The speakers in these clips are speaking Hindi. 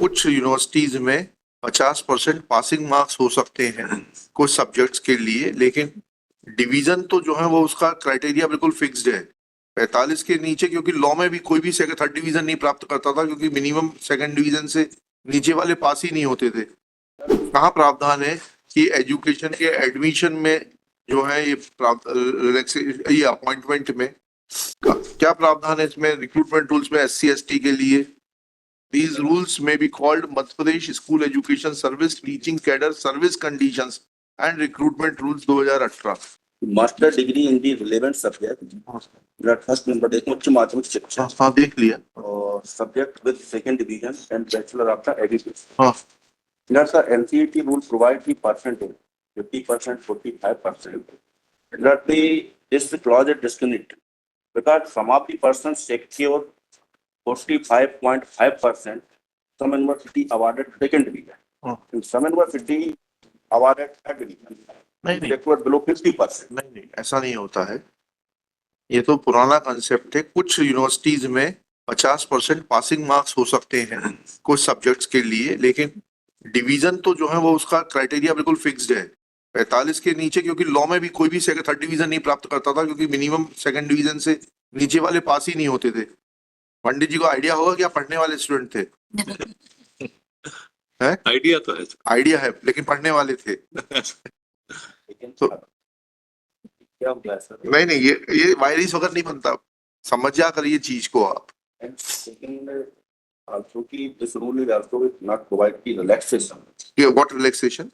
कुछ यूनिवर्सिटीज में 50% पासिंग मार्क्स हो सकते हैं कुछ सब्जेक्ट्स के लिए, लेकिन डिवीजन तो जो है वो उसका क्राइटेरिया बिल्कुल फिक्स्ड है 45 के नीचे, क्योंकि लॉ में भी कोई भी थर्ड डिवीजन नहीं प्राप्त करता था, क्योंकि मिनिमम सेकंड डिवीजन से नीचे वाले पास ही नहीं होते थे। कहाँ प्रावधान है कि एजुकेशन के एडमिशन में जो है ये ये अपॉइंटमेंट में क्या प्रावधान है इसमें? रिक्रूटमेंट रूल्स में SC ST के लिए these rules may be called Madhya Pradesh School Education Service Teaching Cadre Service Conditions and Recruitment Rules 2018। Master degree in the relevant subject first number देखो उच्च माध्यमिक शिक्षा। हाँ देख लिया। और subject with second division and bachelor of the education. हाँ Here the NCERT rule provide the percentage 50%, 45%. That this clause is discriminatory because some of the persons secure 45.5%. Some university awarded second division. And some university awarded third division. नहीं Secure below 50%. नहीं, ऐसा नहीं होता है। ये तो पुराना कंसेप्ट है। कुछ यूनिवर्सिटीज में 50% पासिंग मार्क्स हो सकते हैं कुछ सब्जेक्ट्स के लिए, लेकिन डिवीजन तो जो है वो उसका क्राइटेरिया बिल्कुल फिक्स्ड है 45 के नीचे, क्योंकि लॉ में भी कोई भी थर्ड डिवीजन नहीं प्राप्त करता था, क्योंकि मिनिमम सेकंड डिवीजन से नीचे वाले पास ही नहीं होते थे। पंडित जी को आइडिया होगा क्या पढ़ने वाले स्टूडेंट थे? है आइडिया तो है, आइडिया है, लेकिन पढ़ने वाले थे। तो क्या हो गया सर? नहीं ये वायरस वगैरह नहीं बनता, समझ जा कर ये चीज को आप। Also, this rule is also not provide the relaxation. What relaxation?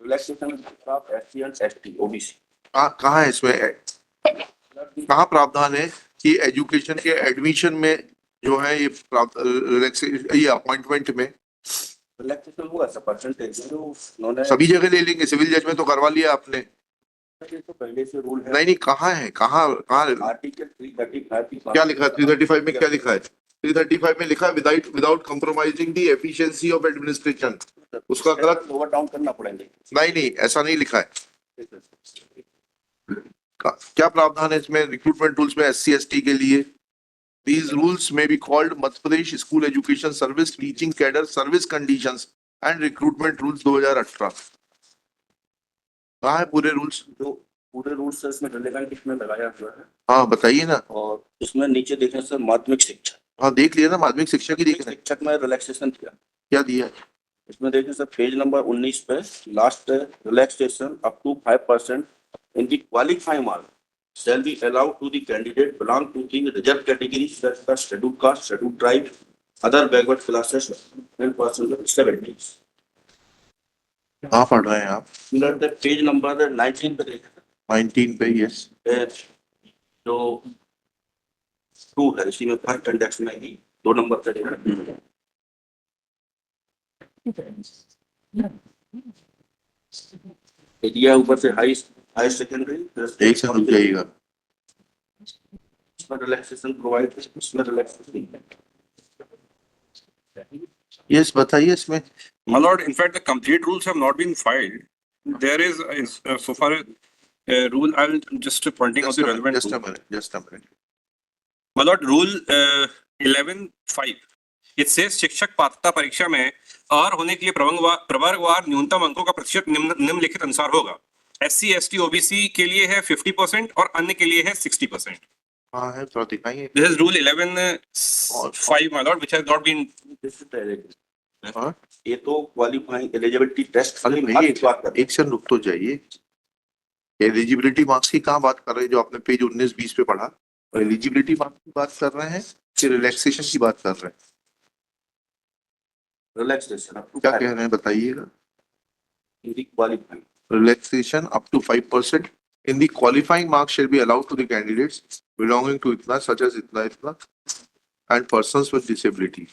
Relaxation of SC and ST, OBC. कहाँ है इसमें कहाँ प्रावधान है कि एजुकेशन के एडमिशन में जो है ये अपॉइंटमेंट में रिलैक्सेशन हुआ सब परसेंटेज जो उन्होंने सभी जगह ले लेंगे। सिविल जज में तो करवा लिया आपने। तो पहले से रूल है। नहीं कहाँ है, कहाँ आर्टिकल 335 क्या लिखा है? 335 में क्या लिखा है? 335 में लिखा है without compromising the efficiency of administration. उसका गलत ओवर डाउन करना पड़ेगा। नहीं ऐसा नहीं लिखा है। क्या प्रावधान है इसमें? रिक्रूटमेंट रूल्स में SC ST के लिए these rules may be called Madhya Pradesh School Education Service Teaching Cadre Service Conditions and Recruitment Rules 2018। कहाँ है पूरे रूल्स? जो पूरे रूल्स है इसमें रिलेवेंट इसमें लगाया हुआ है। हाँ बताइए ना। और इसमें नीचे देखें सर माध्यमिक शिक्षा। हाँ देख लिया ना, माध्यमिक शिक्षा की देख रहे हैं। शिक्षक में रिलैक्सेशन क्या दिया? इसमें देखें सर पेज नंबर 19 पे last relaxation up to 5% in the qualifying mark shall be allowed to the candidate belong to the reserved categories such as scheduled caste, scheduled tribe, other backward classes and persons with disabilities. कहाँ पढ़ रहे हैं आप? The page number 19 पे देखें। 19 पे यस। जो 2 है इसी में फर्स्ट इंडेक्स में ही 2 नंबर पे देखें। एरिया ऊपर से हाई सेकेंडरी एक से रुक जाइएगा। इसमें रिलैक्सेशन प्रोवाइड है, इसमें रिलैक्सेशन यस बताइए इसमें। My lord, in fact, the complete rules have not been filed. There is so far a rule. I'll just pointing out the relevant. Just a minute. My lord, rule 11(5). It says शिक्षक पात्रता परीक्षा में और होने के लिए प्रवर्गवार न्यूनतम अंकों का प्रतिशत निम्नलिखित अनुसार होगा। SC ST OBC के लिए है 50% और अन्य के लिए है 60%। हाँ है तो दिखाइए। This is rule 11(5), my lord, which has not been. हाँ ये तो क्वालिफाइंग एलिजिबिलिटी टेस्ट अरे भाई एक से रुक तो जाइए। एलिजिबिलिटी मार्क्स की कहाँ बात कर रहे हैं जो आपने पेज 19-20 पे पढ़ा? और एलिजिबिलिटी मार्क्स की बात कर रहे हैं कि रिलैक्सेशन की बात कर रहे हैं? रिलैक्सेशन क्या कह रहे हैं बताइएगा। Qualifying relaxation up to 5% in the qualifying marks shall be allowed to the candidates belonging to ITNA such as ITNA and persons with disability।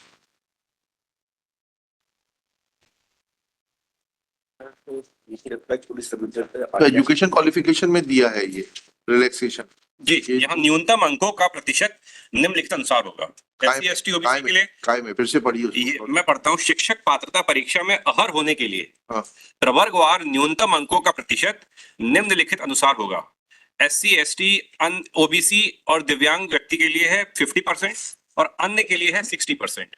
Education qualification में दिया है ये रिलैक्सेशन जी, यहाँ न्यूनतम अंकों का प्रतिशत निम्नलिखित अनुसार होगा। SC ST OBC के लिए काय में फिर से पढ़िए। मैं पढ़ता हूँ। शिक्षक पात्रता परीक्षा में अहर होने के लिए प्रवर्गवार न्यूनतम अंकों का प्रतिशत निम्नलिखित अनुसार होगा। SC ST OBC और दिव्यांग व्यक्ति के लिए है 50% और अन्य के लिए है 60%।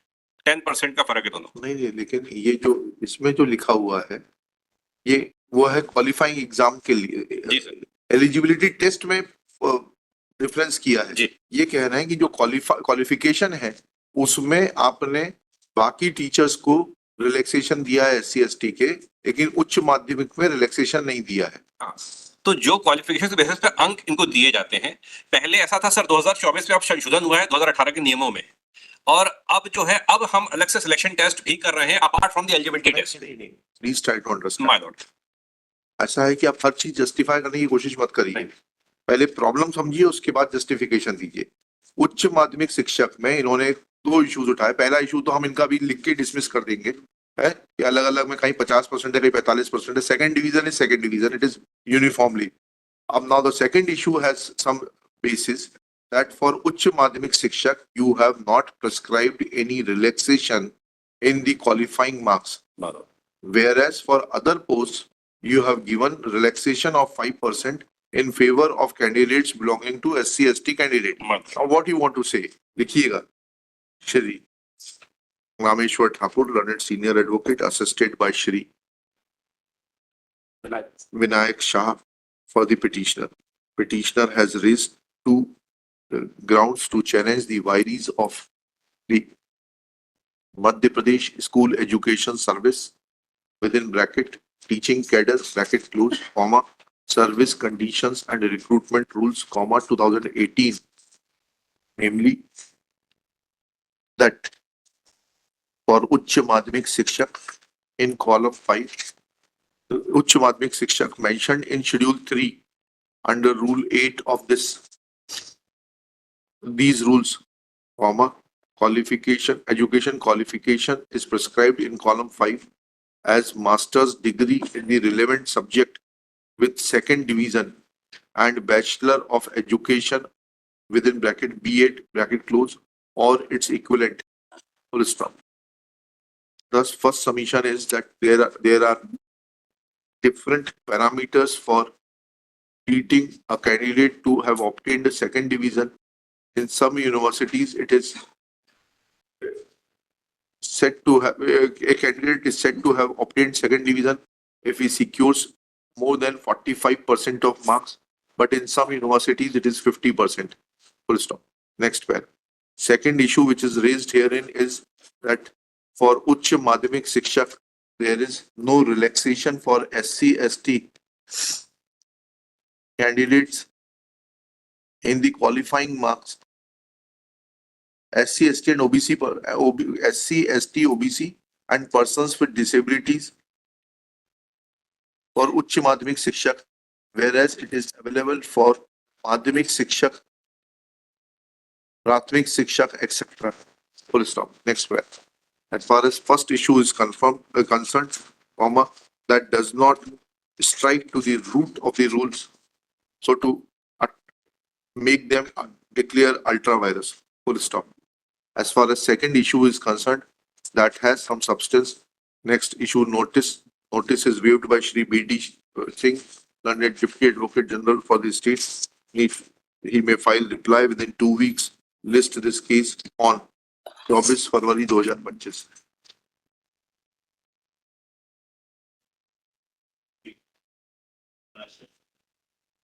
10% का फर्क है दोनों। नहीं नहीं, लेकिन ये जो इसमें जो लिखा हुआ है ये वो है क्वालिफाइंग एग्जाम के जी लिए, सर। एलिजिबिलिटी टेस्ट में डिफरेंस किया है। जी। ये कह रहे हैं कि जो क्वालिफिकेशन है उसमें आपने बाकी टीचर्स को रिलैक्सेशन दिया है SC ST के, लेकिन उच्च माध्यमिक में रिलैक्सेशन नहीं दिया है। हाँ, तो जो क्वालिफिकेशन के बेसिस पे अंक इनको दिए जाते हैं, पहले ऐसा था सर 2024 में अब संशोधन हुआ है 2018 के नियमों में, और अब जो है अब हम अलग से सिलेक्शन टेस्ट भी कर रहे हैं apart from the eligibility test. Please try to understand. My lord. ऐसा है कि आप हर चीज जस्टिफाई करने की कोशिश मत करिए, नहीं। पहले प्रॉब्लम समझिए उसके बाद जस्टिफिकेशन दीजिए। उच्च माध्यमिक शिक्षक में इन्होंने 2 इश्यूज उठाए। पहला इशू तो हम इनका भी लिख के डिसमिस कर देंगे, है कि अलग अलग में कहीं 50% है, कहीं 45% है। Second division is second division, it is uniformly. अब now the second issue has some basis that for उच्च माध्यमिक शिक्षक you have not prescribed any relaxation in the qualifying marks, whereas for other posts you have given relaxation of 5% in favor of candidates belonging to SC ST candidate. Now what you want to say? लिखिएगा। Shri Rameshwar Thakur, learned senior advocate, assisted by Shri Vinayak Shah for the petitioner. Petitioner has raised 2 grounds to challenge the vires of the Madhya Pradesh School Education Service within bracket teaching cadre bracket close comma service conditions and recruitment rules comma 2018, namely that for Uच्च माध्यमिक शिक्षक in column 5, Uच्च माध्यमिक शिक्षक mentioned in schedule 3 under rule 8 of these rules, comma, qualification, education qualification is prescribed in column 5 as master's degree in the relevant subject with second division and bachelor of education within bracket B8 bracket close or its equivalent, full stop. Thus, first submission is that there are different parameters for treating a candidate to have obtained a second division. In some universities, it is said to have a candidate is said to have obtained second division if he secures more than 45% of marks, but in some universities it is 50%. Full stop. Next pair. Second issue which is raised herein is that for Uच्च माध्यमिक शिक्षक there is no relaxation for SC ST candidates in the qualifying marks. SC ST and SC ST OBC and persons with disabilities for उच्च माध्यमिक शिक्षक, whereas it is available for माध्यमिक शिक्षक, प्राथमिक शिक्षक, etc. Full stop. Next one. As far as first issue is concerned, comma, that does not strike to the root of the rules, so to make them declare ultra virus. Full stop. As far as second issue is concerned, that has some substance. Next issue, notice is waived by Shri B.D. Singh, learned Deputy Advocate General for the state. He may file reply within 2 weeks. List this case on 24 February 2025.